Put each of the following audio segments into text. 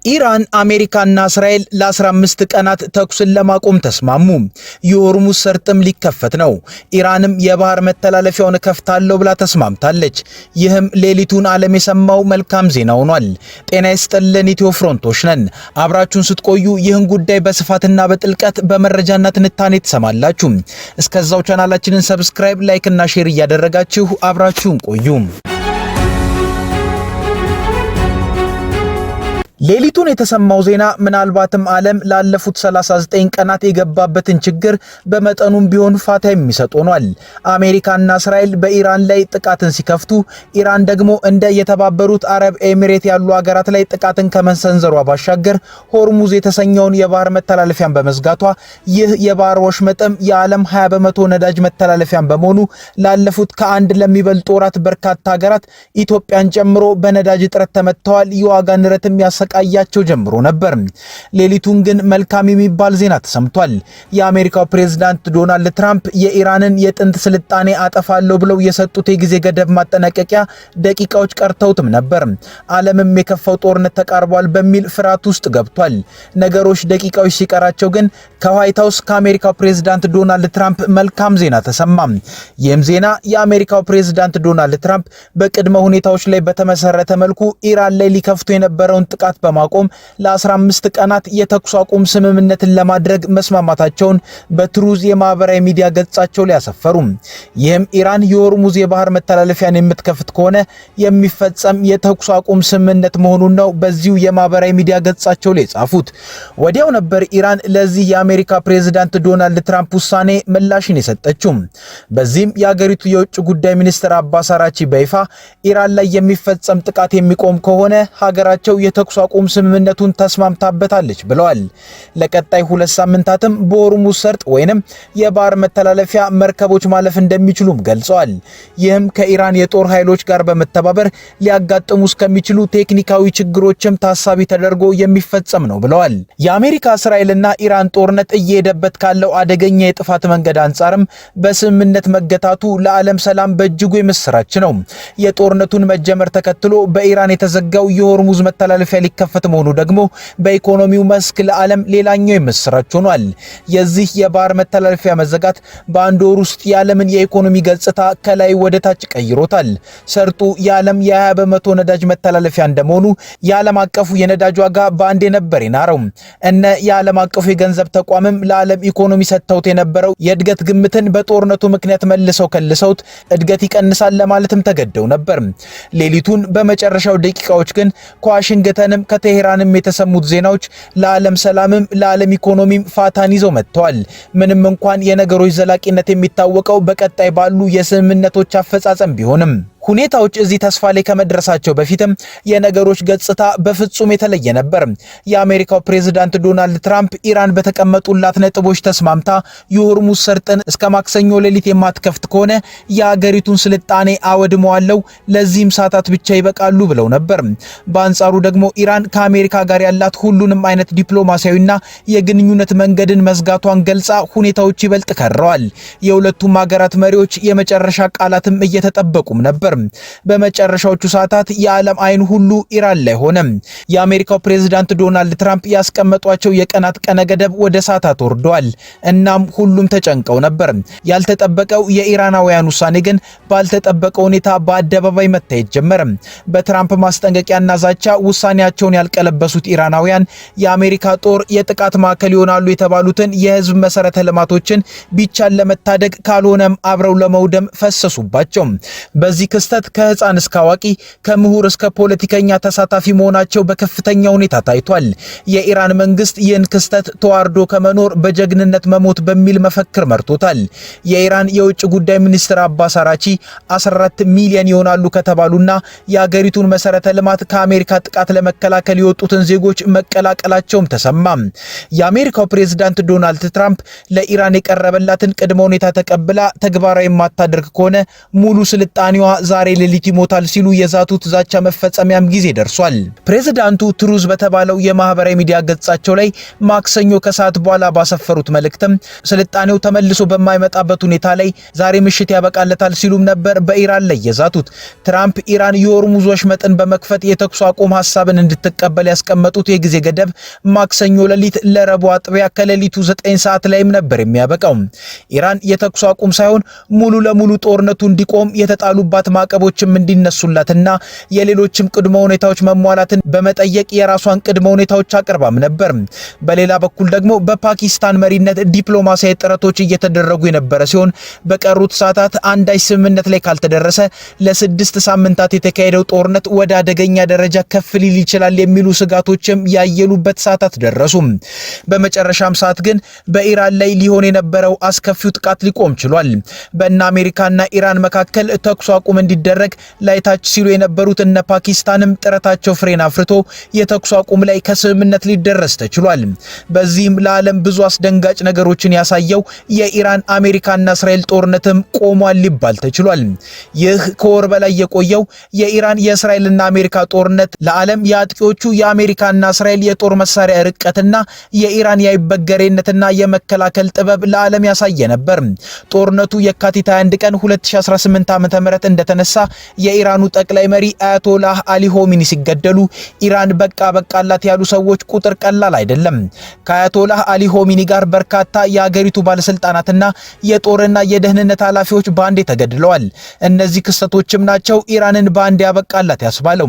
ኢራን አሜሪካና እስራኤል ለ15 ቀናት ተኩስን ለማቆም ተስማሙ። የሆርሙዝ ሰርጥም ሊከፈት ነው። ኢራንም የባህር መተላለፊያውን ከፍታለሁ ብላ ተስማምታለች። ይህም ሌሊቱን ዓለም የሰማው መልካም ዜና ሆኗል። ጤና ይስጥልን፣ ኢትዮ ፍሮንቶች ነን። አብራችሁን ስትቆዩ ይህን ጉዳይ በስፋትና በጥልቀት በመረጃና ትንታኔ ትሰማላችሁ። እስከዛው ቻናላችንን ሰብስክራይብ፣ ላይክ እና ሼር እያደረጋችሁ አብራችሁን ቆዩ። ሌሊቱን የተሰማው ዜና ምናልባትም ዓለም ላለፉት 39 ቀናት የገባበትን ችግር በመጠኑም ቢሆን ፋታ የሚሰጥ ሆኗል። አሜሪካና እስራኤል በኢራን ላይ ጥቃትን ሲከፍቱ፣ ኢራን ደግሞ እንደ የተባበሩት አረብ ኤሚሬት ያሉ ሀገራት ላይ ጥቃትን ከመሰንዘሯ ባሻገር ሆርሙዝ የተሰኘውን የባህር መተላለፊያን በመዝጋቷ ይህ የባህር ወሽመጥም የዓለም 20 በመቶ ነዳጅ መተላለፊያን በመሆኑ ላለፉት ከአንድ ለሚበልጡ ወራት በርካታ ሀገራት ኢትዮጵያን ጨምሮ በነዳጅ እጥረት ተመትተዋል። የዋጋ ንረትም ያሰቃያቸው ጀምሮ ነበር። ሌሊቱን ግን መልካም የሚባል ዜና ተሰምቷል። የአሜሪካው ፕሬዝዳንት ዶናልድ ትራምፕ የኢራንን የጥንት ስልጣኔ አጠፋለሁ ብለው የሰጡት የጊዜ ገደብ ማጠናቀቂያ ደቂቃዎች ቀርተውትም ነበር። ዓለምም የከፋው ጦርነት ተቃርቧል በሚል ፍርሃት ውስጥ ገብቷል። ነገሮች ደቂቃዎች ሲቀራቸው ግን ከዋይት ሃውስ ከአሜሪካው ፕሬዝዳንት ዶናልድ ትራምፕ መልካም ዜና ተሰማ። ይህም ዜና የአሜሪካው ፕሬዝዳንት ዶናልድ ትራምፕ በቅድመ ሁኔታዎች ላይ በተመሰረተ መልኩ ኢራን ላይ ሊከፍቱ የነበረውን ጥቃት በማቆም ለ15 ቀናት የተኩስ አቁም ስምምነትን ለማድረግ መስማማታቸውን በትሩዝ የማህበራዊ ሚዲያ ገጻቸው ላይ ያሰፈሩ። ይህም ኢራን የሆርሙዝ የባህር መተላለፊያን የምትከፍት ከሆነ የሚፈጸም የተኩስ አቁም ስምምነት መሆኑን ነው በዚሁ የማህበራዊ ሚዲያ ገጻቸው ላይ ጻፉት። ወዲያው ነበር ኢራን ለዚህ የአሜሪካ ፕሬዝዳንት ዶናልድ ትራምፕ ውሳኔ ምላሽን የሰጠችው። በዚህም የሀገሪቱ የውጭ ጉዳይ ሚኒስትር አባስ አራቺ በይፋ ኢራን ላይ የሚፈጸም ጥቃት የሚቆም ከሆነ ሀገራቸው የተኩስ አቁም ስምምነቱን ተስማምታበታለች ብለዋል። ለቀጣይ 2 ሳምንታትም በሆርሙዝ ሰርጥ ወይንም የባህር መተላለፊያ መርከቦች ማለፍ እንደሚችሉም ገልጸዋል። ይህም ከኢራን የጦር ኃይሎች ጋር በመተባበር ሊያጋጥሙ እስከሚችሉ ቴክኒካዊ ችግሮችም ታሳቢ ተደርጎ የሚፈጸም ነው ብለዋል። የአሜሪካ እስራኤልና ኢራን ጦርነት እየሄደበት ካለው አደገኛ የጥፋት መንገድ አንጻርም በስምምነት መገታቱ ለዓለም ሰላም በእጅጉ የምስራች ነው። የጦርነቱን መጀመር ተከትሎ በኢራን የተዘጋው የሆርሙዝ መተላለፊያ ሊከፈት መሆኑ ደግሞ በኢኮኖሚው መስክ ለዓለም ሌላኛው የምስራች ሆኗል። የዚህ የባህር መተላለፊያ መዘጋት በአንድ ወር ውስጥ የዓለምን የኢኮኖሚ ገጽታ ከላይ ወደ ታች ቀይሮታል። ሰርጡ የዓለም የ20 በመቶ ነዳጅ መተላለፊያ እንደመሆኑ የዓለም አቀፉ የነዳጅ ዋጋ በአንድ የነበር ይናረው እነ የዓለም አቀፉ የገንዘብ ተቋምም ለዓለም ኢኮኖሚ ሰጥተውት የነበረው የእድገት ግምትን በጦርነቱ ምክንያት መልሰው ከልሰውት እድገት ይቀንሳል ለማለትም ተገደው ነበር። ሌሊቱን በመጨረሻው ደቂቃዎች ግን ከዋሽንግተንም ከቴሄራንም የተሰሙት ዜናዎች ለዓለም ሰላምም ለዓለም ኢኮኖሚም ፋታን ይዘው መጥተዋል። ምንም እንኳን የነገሮች ዘላቂነት የሚታወቀው በቀጣይ ባሉ የስምምነቶች አፈጻጸም ቢሆንም ሁኔታዎች እዚህ ተስፋ ላይ ከመድረሳቸው በፊትም የነገሮች ገጽታ በፍጹም የተለየ ነበር። የአሜሪካው ፕሬዝዳንት ዶናልድ ትራምፕ ኢራን በተቀመጡላት ነጥቦች ተስማምታ የሆርሙዝ ሰርጥን እስከ ማክሰኞ ሌሊት የማትከፍት ከሆነ የሀገሪቱን ስልጣኔ አወድመዋለሁ፣ ለዚህም ሰዓታት ብቻ ይበቃሉ ብለው ነበር። በአንጻሩ ደግሞ ኢራን ከአሜሪካ ጋር ያላት ሁሉንም አይነት ዲፕሎማሲያዊና የግንኙነት መንገድን መዝጋቷን ገልጻ ሁኔታዎች ይበልጥ ከረዋል። የሁለቱም ሀገራት መሪዎች የመጨረሻ ቃላትም እየተጠበቁም ነበር። በመጨረሻዎቹ ሰዓታት የዓለም አይን ሁሉ ኢራን ላይ ሆነ። የአሜሪካው ፕሬዝዳንት ዶናልድ ትራምፕ ያስቀመጧቸው የቀናት ቀነ ገደብ ወደ ሰዓታት ወርደዋል። እናም ሁሉም ተጨንቀው ነበር። ያልተጠበቀው የኢራናውያን ውሳኔ ግን ባልተጠበቀ ሁኔታ በአደባባይ መታየት ጀመረ። በትራምፕ ማስጠንቀቂያና ዛቻ ውሳኔያቸውን ያልቀለበሱት ኢራናውያን የአሜሪካ ጦር የጥቃት ማዕከል ይሆናሉ የተባሉትን የህዝብ መሰረተ ልማቶችን ቢቻል ለመታደግ ካልሆነም አብረው ለመውደም ፈሰሱባቸው። በዚህ ክስተት ከህፃን እስከ አዋቂ ከምሁር እስከ ፖለቲከኛ ተሳታፊ መሆናቸው በከፍተኛ ሁኔታ ታይቷል። የኢራን መንግስት ይህን ክስተት ተዋርዶ ከመኖር በጀግንነት መሞት በሚል መፈክር መርቶታል። የኢራን የውጭ ጉዳይ ሚኒስትር አባስ አራቺ 14 ሚሊዮን ይሆናሉ ከተባሉና የሀገሪቱን መሰረተ ልማት ከአሜሪካ ጥቃት ለመከላከል የወጡትን ዜጎች መቀላቀላቸውም ተሰማ። የአሜሪካው ፕሬዝዳንት ዶናልድ ትራምፕ ለኢራን የቀረበላትን ቅድመ ሁኔታ ተቀብላ ተግባራዊ የማታደርግ ከሆነ ሙሉ ስልጣኔዋ ዛሬ ሌሊት ይሞታል ሲሉ የዛቱት ዛቻ መፈጸሚያም ጊዜ ደርሷል። ፕሬዝዳንቱ ትሩዝ በተባለው የማህበራዊ ሚዲያ ገጻቸው ላይ ማክሰኞ ከሰዓት በኋላ ባሰፈሩት መልእክትም ስልጣኔው ተመልሶ በማይመጣበት ሁኔታ ላይ ዛሬ ምሽት ያበቃለታል ሲሉም ነበር በኢራን ላይ የዛቱት። ትራምፕ ኢራን የሆርሙዝ ወሽመጥን በመክፈት የተኩስ አቁም ሐሳብን እንድትቀበል ያስቀመጡት የጊዜ ገደብ ማክሰኞ ሌሊት ለረቡዕ አጥቢያ ከሌሊቱ 9 ሰዓት ላይም ነበር የሚያበቃው። ኢራን የተኩስ አቁም ሳይሆን ሙሉ ለሙሉ ጦርነቱ እንዲቆም የተጣሉባት ማዕቀቦችም እንዲነሱላትና የሌሎችም ቅድመ ሁኔታዎች መሟላትን በመጠየቅ የራሷን ቅድመ ሁኔታዎች አቅርባም ነበር። በሌላ በኩል ደግሞ በፓኪስታን መሪነት ዲፕሎማሲያዊ ጥረቶች እየተደረጉ የነበረ ሲሆን በቀሩት ሰዓታት አንዳች ስምምነት ላይ ካልተደረሰ ለ6 ሳምንታት የተካሄደው ጦርነት ወደ አደገኛ ደረጃ ከፍ ሊል ይችላል የሚሉ ስጋቶችም ያየሉበት ሰዓታት ደረሱ። በመጨረሻም ሰዓት ግን በኢራን ላይ ሊሆን የነበረው አስከፊው ጥቃት ሊቆም ችሏል። በእነ አሜሪካና ኢራን መካከል ተኩስ አቁም እንዲደረግ ላይታች ሲሉ የነበሩት እነ ፓኪስታንም ጥረታቸው ፍሬን አፍርቶ የተኩስ አቁም ላይ ከስምምነት ሊደረስ ተችሏል። በዚህም ለዓለም ብዙ አስደንጋጭ ነገሮችን ያሳየው የኢራን አሜሪካና እስራኤል ጦርነትም ቆሟል ሊባል ተችሏል። ይህ ከወር በላይ የቆየው የኢራን የእስራኤልና አሜሪካ ጦርነት ለዓለም የአጥቂዎቹ የአሜሪካና እስራኤል የጦር መሳሪያ ርቀትና የኢራን የአይበገሬነትና የመከላከል ጥበብ ለዓለም ያሳየ ነበር። ጦርነቱ የካቲት 21 ቀን 2018 ዓ.ም እንደተነሳ የኢራኑ ጠቅላይ መሪ አያቶላህ አሊ ሆሚኒ ሲገደሉ ኢራን በቃላት ያሉ ሰዎች ቁጥር ቀላል አይደለም። ከአያቶላህ አሊ ሆሚኒ ጋር በርካታ የአገሪቱ ባለስልጣናትና የጦርና የደህንነት ኃላፊዎች ባንዴ ተገድለዋል። እነዚህ ክስተቶችም ናቸው ኢራንን ባንዴ ያበቃላት ያስባለው።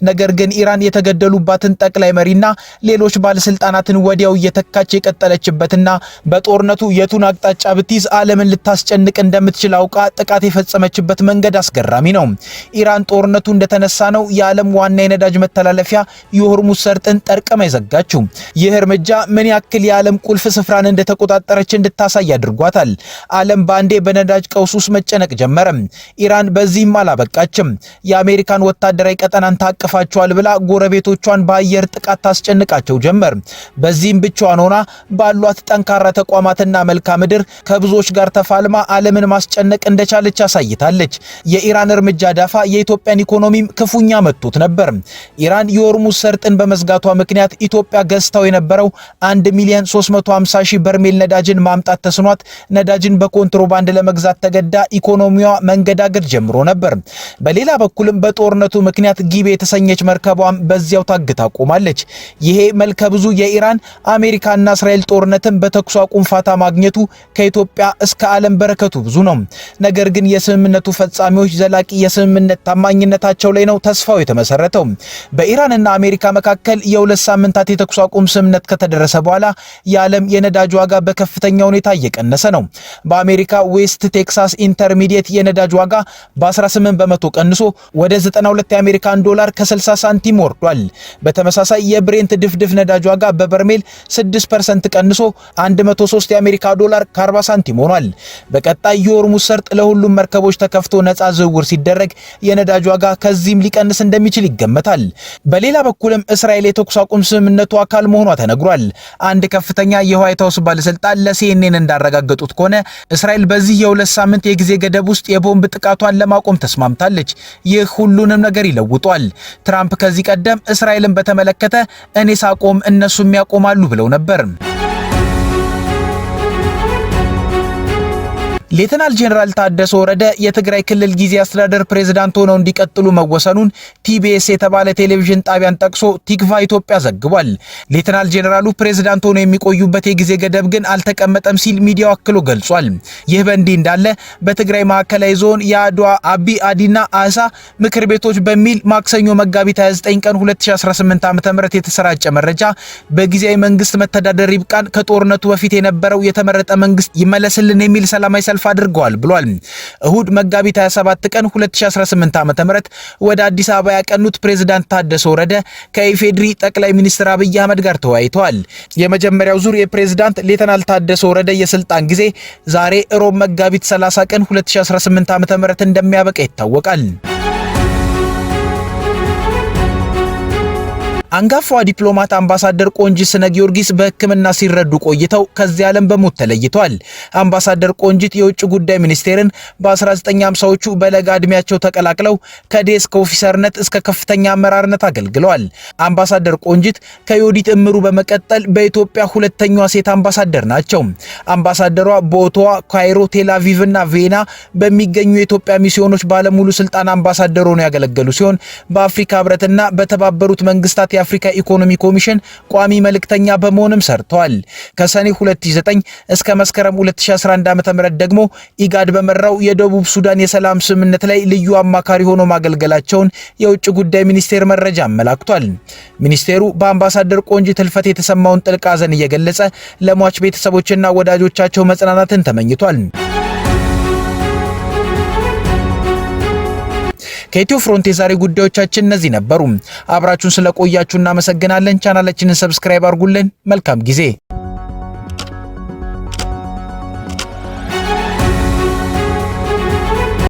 ነገር ግን ኢራን የተገደሉባትን ጠቅላይ መሪና ሌሎች ባለስልጣናትን ወዲያው እየተካች የቀጠለችበትና በጦርነቱ የቱን አቅጣጫ ብትይዝ ዓለምን ልታስጨንቅ እንደምትችል አውቃ ጥቃት የፈጸመችበት መንገድ አስገራሚ ነው። ኢራን ጦርነቱ እንደተነሳ ነው የዓለም ዋና የነዳጅ መተላለፊያ የሆርሙዝ ሰርጥን ጠርቅማ የዘጋችው። ይህ እርምጃ ምን ያክል የዓለም ቁልፍ ስፍራን እንደተቆጣጠረች እንድታሳይ አድርጓታል። ዓለም ባንዴ በነዳጅ ቀውስ ውስጥ መጨነቅ ጀመረ። ኢራን በዚህም አላበቃችም። የአሜሪካን ወታደራዊ ቀጠናን ታቅፋቸዋል ብላ ጎረቤቶቿን በአየር ጥቃት ታስጨንቃቸው ጀመር። በዚህም ብቻዋን ሆና ባሏት ጠንካራ ተቋማትና መልክዓ ምድር ከብዙዎች ጋር ተፋልማ ዓለምን ማስጨነቅ እንደቻለች አሳይታለች። የኢራን እርምጃ ዳፋ የኢትዮጵያን ኢኮኖሚም ክፉኛ መጥቶት ነበር። ኢራን የሆርሙዝ ሰርጥን በመዝጋቷ ምክንያት ኢትዮጵያ ገዝታው የነበረው 1,350,000 በርሜል ነዳጅን ማምጣት ተስኗት ነዳጅን በኮንትሮባንድ ለመግዛት ተገዳ ኢኮኖሚዋ መንገዳገድ ጀምሮ ነበር። በሌላ በኩልም በጦርነቱ ምክንያት ጊቤ የተሰኘች መርከቧም በዚያው ታግታ ቆማለች። ይሄ መልከ ብዙ የኢራን አሜሪካና እስራኤል ጦርነትን በተኩስ አቁም ፋታ ማግኘቱ ከኢትዮጵያ እስከ ዓለም በረከቱ ብዙ ነው። ነገር ግን የስምምነቱ ፈጻሚዎች ዘላቂ የስምምነት ታማኝነታቸው ላይ ነው ተስፋው የተመሰረተው። በኢራንና አሜሪካ መካከል የ2 ሳምንታት የተኩስ አቁም ስምምነት ከተደረሰ በኋላ የዓለም የነዳጅ ዋጋ በከፍተኛ ሁኔታ እየቀነሰ ነው። በአሜሪካ ዌስት ቴክሳስ ኢንተርሚዲየት የነዳጅ ዋጋ በ18 በመቶ ቀንሶ ወደ 92 የአሜሪካን ዶላር ከ60 ሳንቲም ወርዷል። በተመሳሳይ የብሬንት ድፍድፍ ነዳጅ ዋጋ በበርሜል 6% ቀንሶ 103 የአሜሪካ ዶላር ከ40 ሳንቲም ሆኗል። በቀጣይ የሆርሙዝ ሰርጥ ለሁሉም መርከቦች ተከፍቶ ነፃ ዝውውር ሲደረግ የነዳጅ ዋጋ ከዚህም ሊቀንስ እንደሚችል ይገመታል። በሌላ በኩልም እስራኤል የተኩስ አቁም ስምምነቱ አካል መሆኗ ተነግሯል። አንድ ከፍተኛ የዋይት ሃውስ ባለስልጣን ለሲኤንኤን እንዳረጋገጡት ከሆነ እስራኤል በዚህ የ2 ሳምንት የጊዜ ገደብ ውስጥ የቦምብ ጥቃቷን ለማቆም ተስማምታለች። ይህ ሁሉንም ነገር ይለውጧል። ትራምፕ ከዚህ ቀደም እስራኤልን በተመለከተ እኔ ሳቆም እነሱም ያቆማሉ ብለው ነበር። ሌተናል ጄኔራል ታደሰ ወረደ የትግራይ ክልል ጊዜያዊ አስተዳደር ፕሬዝዳንት ሆነው እንዲቀጥሉ መወሰኑን ቲቢኤስ የተባለ ቴሌቪዥን ጣቢያን ጠቅሶ ቲክቫ ኢትዮጵያ ዘግቧል። ሌተናል ጄኔራሉ ፕሬዝዳንት ሆነው የሚቆዩበት የጊዜ ገደብ ግን አልተቀመጠም ሲል ሚዲያው አክሎ ገልጿል። ይህ በእንዲህ እንዳለ በትግራይ ማዕከላዊ ዞን የአድዋ አቢ አዲና አሳ ምክር ቤቶች በሚል ማክሰኞ መጋቢት 29 ቀን 2018 ዓ.ም የተሰራጨ መረጃ በጊዜያዊ መንግስት መተዳደር ይብቃን፣ ከጦርነቱ በፊት የነበረው የተመረጠ መንግስት ይመለስልን የሚል ሰላማዊ ሰልፍ አድርገዋል ብሏል። እሁድ መጋቢት 27 ቀን 2018 ዓ.ም ወደ አዲስ አበባ ያቀኑት ፕሬዝዳንት ታደሰ ወረደ ከኢፌድሪ ጠቅላይ ሚኒስትር አብይ አህመድ ጋር ተወያይተዋል። የመጀመሪያው ዙር የፕሬዝዳንት ሌተናል ታደሰ ወረደ የስልጣን ጊዜ ዛሬ ሮብ መጋቢት 30 ቀን 2018 ዓ.ም እንደሚያበቃ ይታወቃል። አንጋፋዋ ዲፕሎማት አምባሳደር ቆንጂት ስነ ጊዮርጊስ በሕክምና ሲረዱ ቆይተው ከዚህ ዓለም በሞት ተለይተዋል። አምባሳደር ቆንጂት የውጭ ጉዳይ ሚኒስቴርን በ1950ዎቹ በለጋ ዕድሜያቸው ተቀላቅለው ከዴስክ ኦፊሰርነት እስከ ከፍተኛ አመራርነት አገልግለዋል። አምባሳደር ቆንጂት ከዮዲት እምሩ በመቀጠል በኢትዮጵያ ሁለተኛዋ ሴት አምባሳደር ናቸው። አምባሳደሯ በኦቶዋ፣ ካይሮ፣ ቴልአቪቭ እና ቬና በሚገኙ የኢትዮጵያ ሚስዮኖች ባለሙሉ ስልጣን አምባሳደር ሆነው ያገለገሉ ሲሆን በአፍሪካ ህብረትና በተባበሩት መንግስታት የአፍሪካ ኢኮኖሚ ኮሚሽን ቋሚ መልእክተኛ በመሆንም ሰርተዋል። ከሰኔ 2009 እስከ መስከረም 2011 ዓ.ም ደግሞ ኢጋድ በመራው የደቡብ ሱዳን የሰላም ስምምነት ላይ ልዩ አማካሪ ሆኖ ማገልገላቸውን የውጭ ጉዳይ ሚኒስቴር መረጃ አመላክቷል። ሚኒስቴሩ በአምባሳደር ቆንጂት ህልፈት የተሰማውን ጥልቅ ሐዘን እየገለጸ ለሟች ቤተሰቦችና ወዳጆቻቸው መጽናናትን ተመኝቷል። ከኢትዮ ፍሮንት የዛሬ ጉዳዮቻችን እነዚህ ነበሩ። አብራችሁን ስለቆያችሁ እናመሰግናለን። ቻናላችንን ሰብስክራይብ አድርጉልን። መልካም ጊዜ